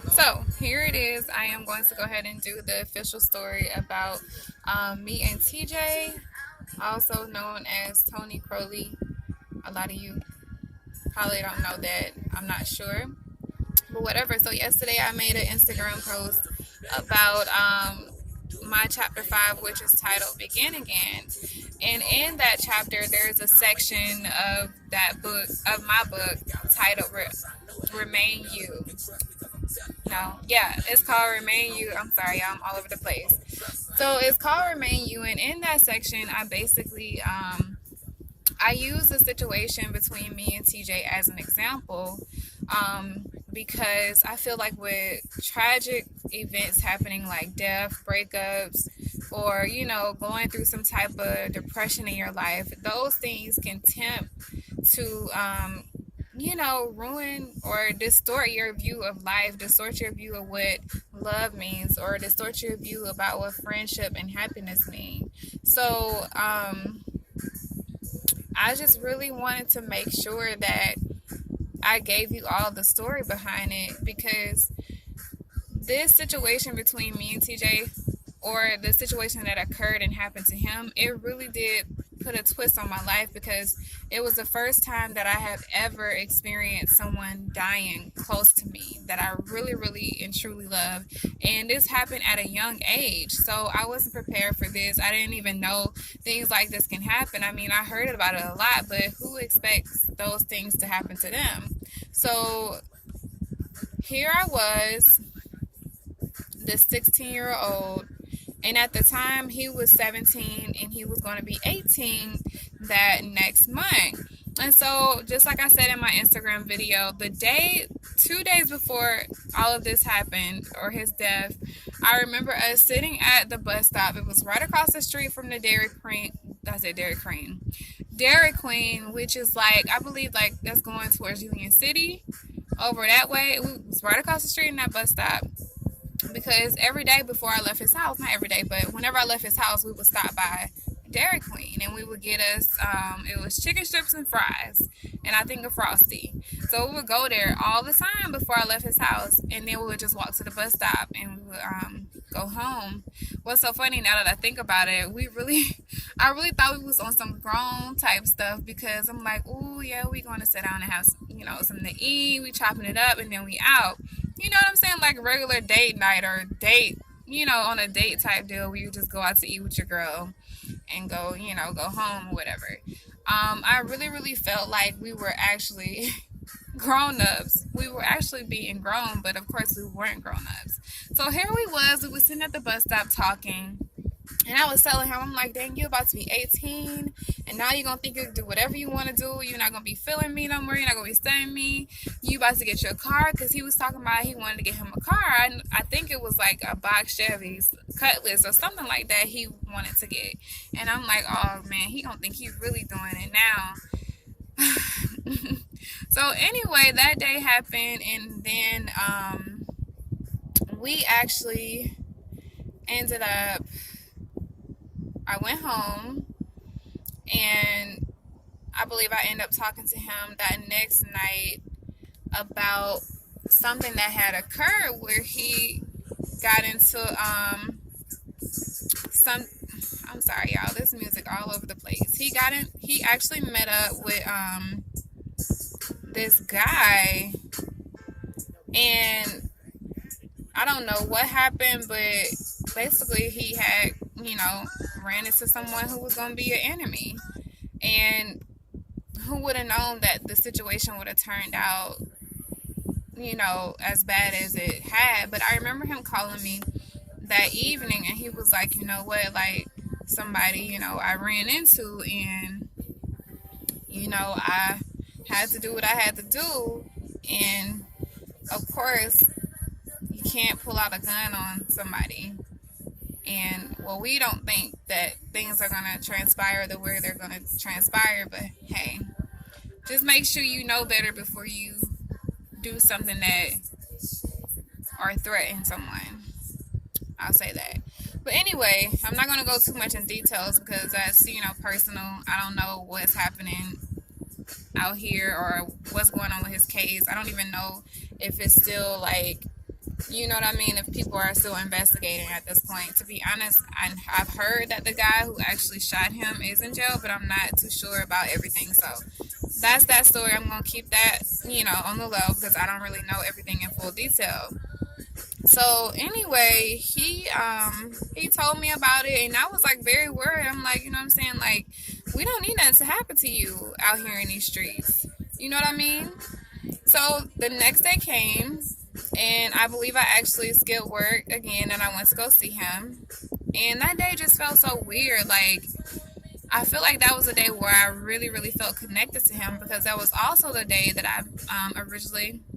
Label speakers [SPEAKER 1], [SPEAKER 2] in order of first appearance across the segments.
[SPEAKER 1] So here it is. I am going to go ahead and do the official story about me and TJ, also known as Tony Crowley. A lot of you probably don't know that. I'm not sure. But whatever. So yesterday I made an Instagram post about my chapter 5, which is titled Begin Again. And in that chapter, there's a section of that book, of my book, titled Remain You. No, yeah, it's called Remain You. I'm sorry, I'm all over the place. So it's called Remain You, and in that section, I basically I use the situation between me and TJ as an example, because I feel like with tragic events happening like death, breakups, or going through some type of depression in your life, those things can tempt to ruin or distort your view of life, distort your view of what love means, or distort your view about what friendship and happiness mean. So, I just really wanted to make sure that I gave you all the story behind it, because this situation between me and TJ, or the situation that occurred and happened to him, it really did put a twist on my life, because it was the first time that I have ever experienced someone dying close to me that I really, really and truly love. And this happened at a young age. So I wasn't prepared for this. I didn't even know things like this can happen. I mean, I heard about it a lot, but who expects those things to happen to them? So here I was, this 16-year-old, and at the time he was 17 and he was going to be 18 that next month. And so, just like I said in my Instagram video, 2 days before all of this happened, or his death, I remember us sitting at the bus stop. It was right across the street from the Dairy Queen. I said Dairy Queen. Dairy Queen, which is like, I believe, like that's going towards Union City, over that way. It was right across the street in that bus stop, because every day before I left his house, not every day, but whenever I left his house, we would stop by Dairy Queen and we would get us, it was chicken strips and fries, and I think a Frosty. So we would go there all the time before I left his house, and then we would just walk to the bus stop and we would go home. What's so funny now that I think about it, I really thought we was on some grown type stuff, because I'm like, oh yeah, we going to sit down and have something to eat, we chopping it up, and then we out. You know what I'm saying? Like a regular date night, or date, on a date type deal where you just go out to eat with your girl and go home or whatever. I really, really felt like we were actually grown ups. We were actually being grown, but of course we weren't grown ups. So here we were sitting at the bus stop talking. And I was telling him, I'm like, dang, you about to be 18, and now you're going to think you can do whatever you want to do. You're not going to be feeling me no more. You're not going to be studying me. You about to get your car, because he was talking about he wanted to get him a car. I think it was like a box Chevy's Cutlass or something like that he wanted to get. And I'm like, oh, man, he don't think he's really doing it now. So anyway, that day happened, and then we actually ended up, I went home, and I believe I ended up talking to him that next night about something that had occurred, where he got into some, I'm sorry y'all, this music all over the place. He actually met up with this guy, and I don't know what happened, but basically he had, ran into someone who was going to be an enemy. And who would have known that the situation would have turned out, as bad as it had. But I remember him calling me that evening, and he was like, you know what, like, somebody, I ran into, and, I had to do what I had to do. And of course, you can't pull out a gun on somebody. And well, we don't think that things are going to transpire the way they're going to transpire, but hey, just make sure you know better before you do something that, or threaten someone. I'll say that. But anyway, I'm not going to go too much in details, because that's, personal. I don't know what's happening out here or what's going on with his case. I don't even know if it's still like You know what I mean? If people are still investigating at this point. To be honest, I've heard that the guy who actually shot him is in jail, but I'm not too sure about everything. So that's that story. I'm going to keep that, on the low because I don't really know everything in full detail. So anyway, he told me about it, and I was like very worried. I'm like, you know what I'm saying? Like, we don't need that to happen to you out here in these streets. You know what I mean? So the next day came, and I believe I actually skipped work again, and I went to go see him. And that day just felt so weird. Like, I feel like that was a day where I really, really felt connected to him because that was also the day that I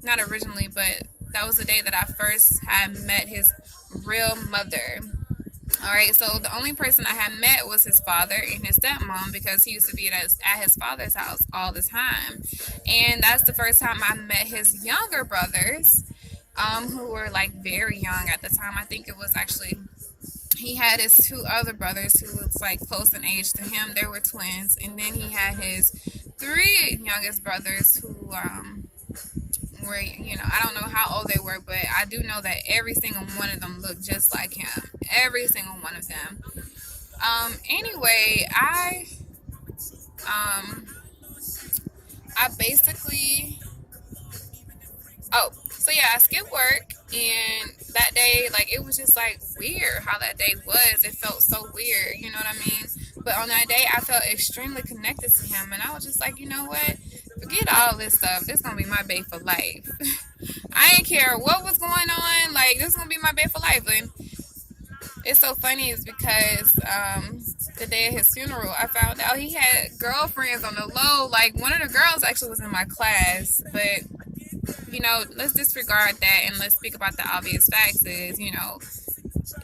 [SPEAKER 1] not originally, but that was the day that I first had met his real mother. All right, so the only person I had met was his father and his stepmom because he used to be at his father's house all the time. And that's the first time I met his younger brothers, who were like very young at the time. I think it was actually, he had his two other brothers who was like close in age to him. They were twins. And then he had his three youngest brothers who, were, I don't know how old they were, but I do know that every single one of them looked just like him. Every single one of them. Anyway, I basically, so yeah, I skipped work, and that day, like, it was just like weird how that day was. It felt so weird, you know what I mean? But on that day, I felt extremely connected to him, and I was just like, you know what? Forget all this stuff. This gonna be my bae for life. I didn't care what was going on. Like, this is gonna be my bae for life. And it's so funny is because the day of his funeral, I found out he had girlfriends on the low. Like, one of the girls actually was in my class, but let's disregard that and let's speak about the obvious facts. Is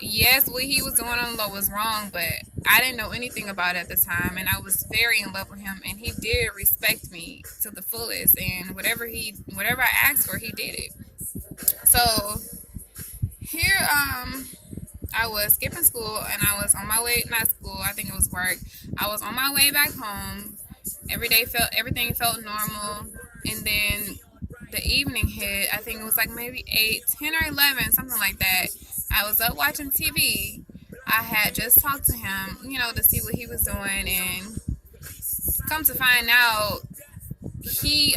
[SPEAKER 1] yes, what he was doing on the low was wrong, but I didn't know anything about it at the time, and I was very in love with him, and he did respect me to the fullest, and whatever I asked for, he did it. So here, I was skipping school, and I was on my way, not school, I think it was work. I was on my way back home. Everything felt normal, and then the evening hit. I think it was like maybe 8, 10, or 11, something like that. I was up watching TV. I had just talked to him, to see what he was doing, and come to find out, he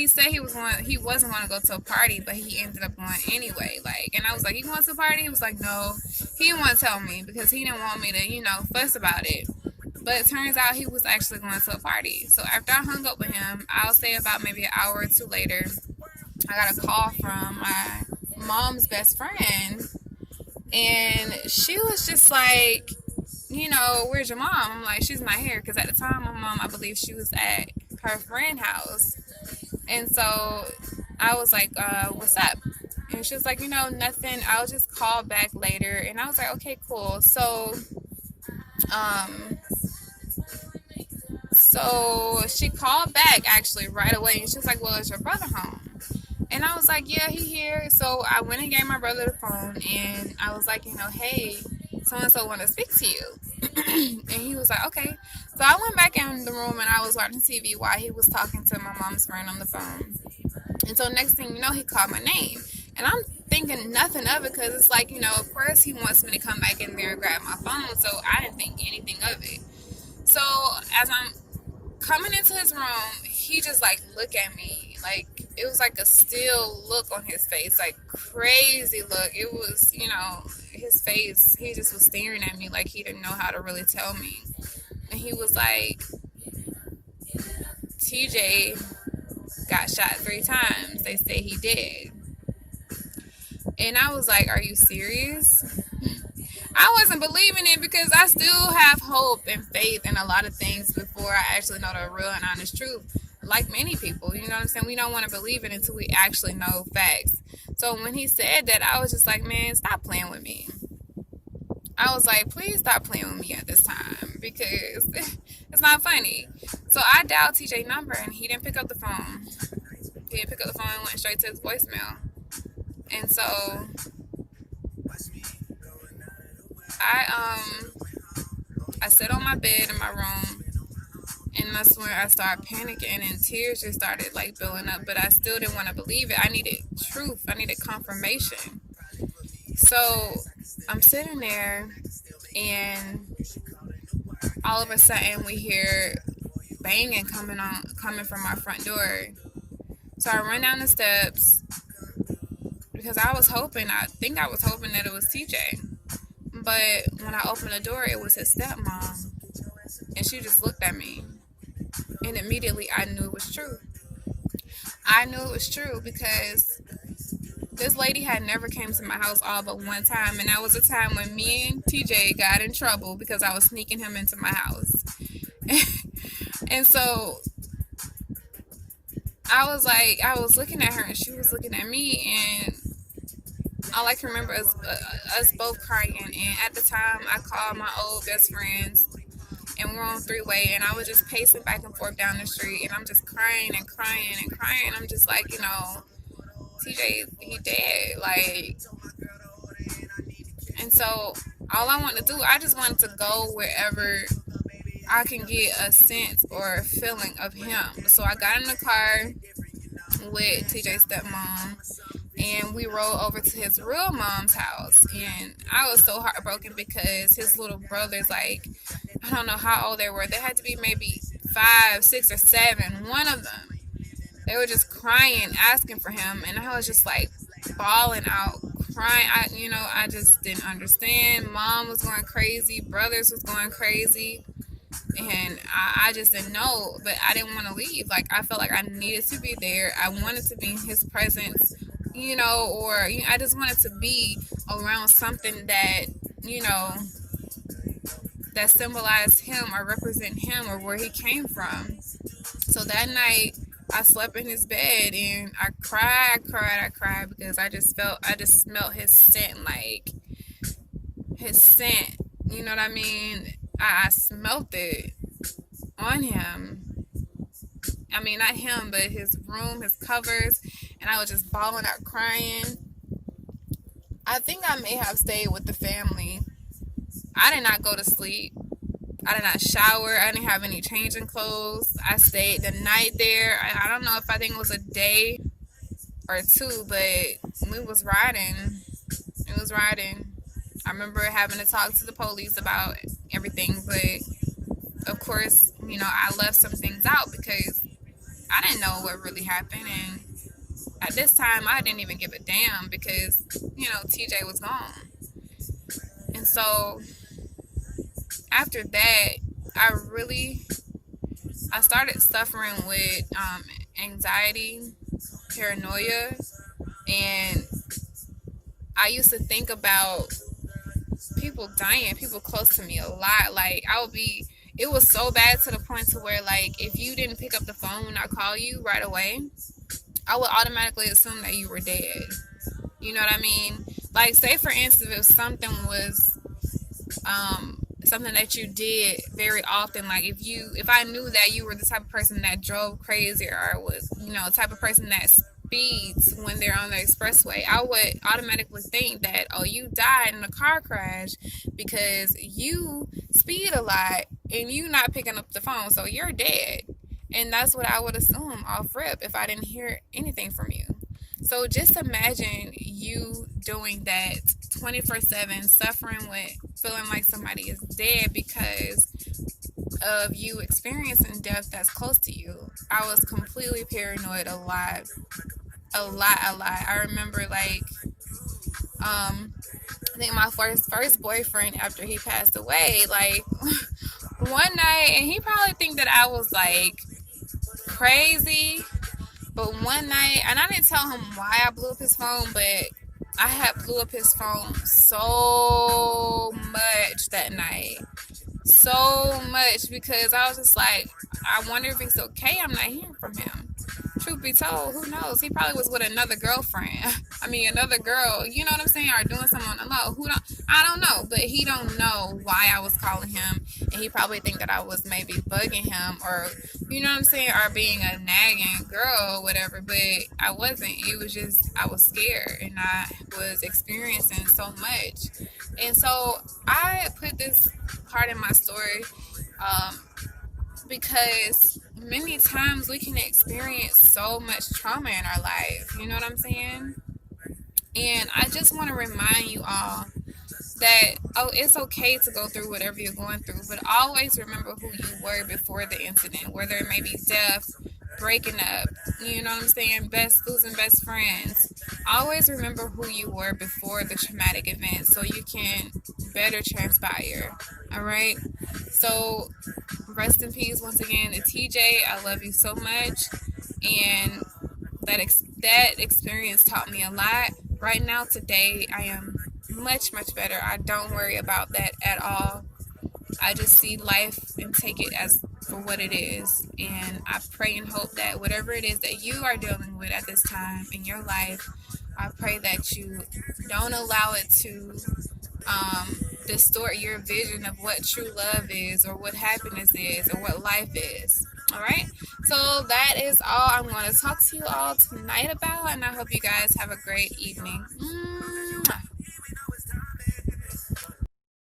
[SPEAKER 1] said he wasn't going to go to a party, but he ended up going anyway. Like, and I was like, "You going to a party?" He was like, "No." He didn't want to tell me because he didn't want me to, fuss about it. But it turns out he was actually going to a party. So after I hung up with him, I'll say about maybe an hour or two later, I got a call from my mom's best friend, and she was just like, "Where's your mom?" I'm like, "She's not here," because at the time, my mom, I believe she was at her friend's house. And so I was like, "What's up?" And she was like, "Nothing. I'll just call back later." And I was like, "Okay, cool." So she called back actually right away, and she was like, "Well, is your brother home?" And I was like, "Yeah, he here." So I went and gave my brother the phone, and I was like, "Hey, so-and-so want to speak to you." And he was like, "Okay." So I went back in the room, and I was watching TV while he was talking to my mom's friend on the phone. And so next thing you know, he called my name. And I'm thinking nothing of it because it's like, of course he wants me to come back in there and grab my phone. So I didn't think anything of it. So as I'm coming into his room, he just like looked at me. Like, it was like a still look on his face, like crazy look. It was, his face, he just was staring at me like he didn't know how to really tell me. And he was like, "TJ got shot 3 times. They say he did." And I was like, "Are you serious?" I wasn't believing it because I still have hope and faith in a lot of things before I actually know the real and honest truth. Like many people, you know what I'm saying? We don't want to believe it until we actually know facts. So when he said that, I was just like, "Man, stop playing with me." I was like, "Please stop playing with me at this time because it's not funny." So I dialed TJ's number, and he didn't pick up the phone. He didn't pick up the phone and went straight to his voicemail. And so I sat on my bed in my room, and that's when I started panicking, and tears just started like building up. But I still didn't want to believe it. I needed truth. I needed confirmation. So I'm sitting there, and all of a sudden we hear banging coming from our front door. So I run down the steps because I think I was hoping that it was TJ. But when I opened the door, it was his stepmom. And she just looked at me. And immediately I knew it was true. I knew it was true because this lady had never came to my house all but one time. And that was a time when me and TJ got in trouble because I was sneaking him into my house. And so I was looking at her and she was looking at me, and all I can remember is us both crying. And at the time, I called my old best friends, and we're on three-way, and I was just pacing back and forth down the street, and I'm just crying and crying and crying. I'm just like, TJ, he dead, like. And so all I wanted to do, I just wanted to go wherever I can get a sense or a feeling of him. So I got in the car with TJ's stepmom, and we rode over to his real mom's house. And I was so heartbroken because his little brothers, like, I don't know how old they were. They had to be maybe 5, 6, or 7. One of them, they were just crying, asking for him, and I was just like bawling out, crying. I just didn't understand. Mom was going crazy, brothers was going crazy, and I just didn't know, but I didn't want to leave. Like, I felt like I needed to be there. I wanted to be in his presence, I just wanted to be around something that, that symbolized him or represent him or where he came from. So that night, I slept in his bed, and I cried because I just smelled his scent, like his scent. You know what I mean? I smelt it on him. I mean, not him, but his room, his covers, and I was just bawling out, crying. I think I may have stayed with the family. I did not go to sleep. I did not shower. I didn't have any changing clothes. I stayed the night there. I don't know if I think it was a day or two, but we was riding. It was riding. I remember having to talk to the police about everything, but of course, I left some things out because I didn't know what really happened, and at this time, I didn't even give a damn because, TJ was gone. And so after that, I started suffering with anxiety, paranoia, and I used to think about people dying, people close to me a lot. Like, it was so bad to the point to where, like, if you didn't pick up the phone when I call you right away, I would automatically assume that you were dead. You know what I mean? Like, say for instance, if something was something that you did very often, like if I knew that you were the type of person that drove crazy or was, the type of person that speeds when they're on the expressway, I would automatically think that, oh, you died in a car crash because you speed a lot and you not picking up the phone, so you're dead. And that's what I would assume off rip if I didn't hear anything from you. So just imagine you doing that 24/7, suffering with feeling like somebody is dead because of you experiencing death that's close to you. I was completely paranoid a lot. I remember, like, I think my first boyfriend after he passed away, like, one night, and he probably think that I was like crazy, but one night, and I didn't tell him why I blew up his phone, but I had blew up his phone so much that night. So much because I was just like, I wonder if he's okay. I'm not hearing from him. Truth be told, who knows? He probably was with another girlfriend. Another girl, you know what I'm saying? Or doing something on the low. I don't know. But he don't know why I was calling him. And he probably think that I was maybe bugging him or, you know what I'm saying? Or being a nagging girl or whatever. But I wasn't. It was just, I was scared. And I was experiencing so much. And so I put this part in my story because many times we can experience so much trauma in our life. You know what I'm saying? And I just want to remind you all that, oh, it's okay to go through whatever you're going through, but always remember who you were before the incident, whether it may be death, breaking up, you know what I'm saying, losing best friends. Always remember who you were before the traumatic event so you can better transpire. All right. So rest in peace once again to TJ. I love you so much, and that experience taught me a lot. Right now, today, I am much, much better. I don't worry about that at all. I just see life and take it as for what it is. And I pray and hope that whatever it is that you are dealing with at this time in your life, I pray that you don't allow it to distort your vision of what true love is, or what happiness is, or what life is. All right, so that is all I'm going to talk to you all tonight about, and I hope you guys have a great evening.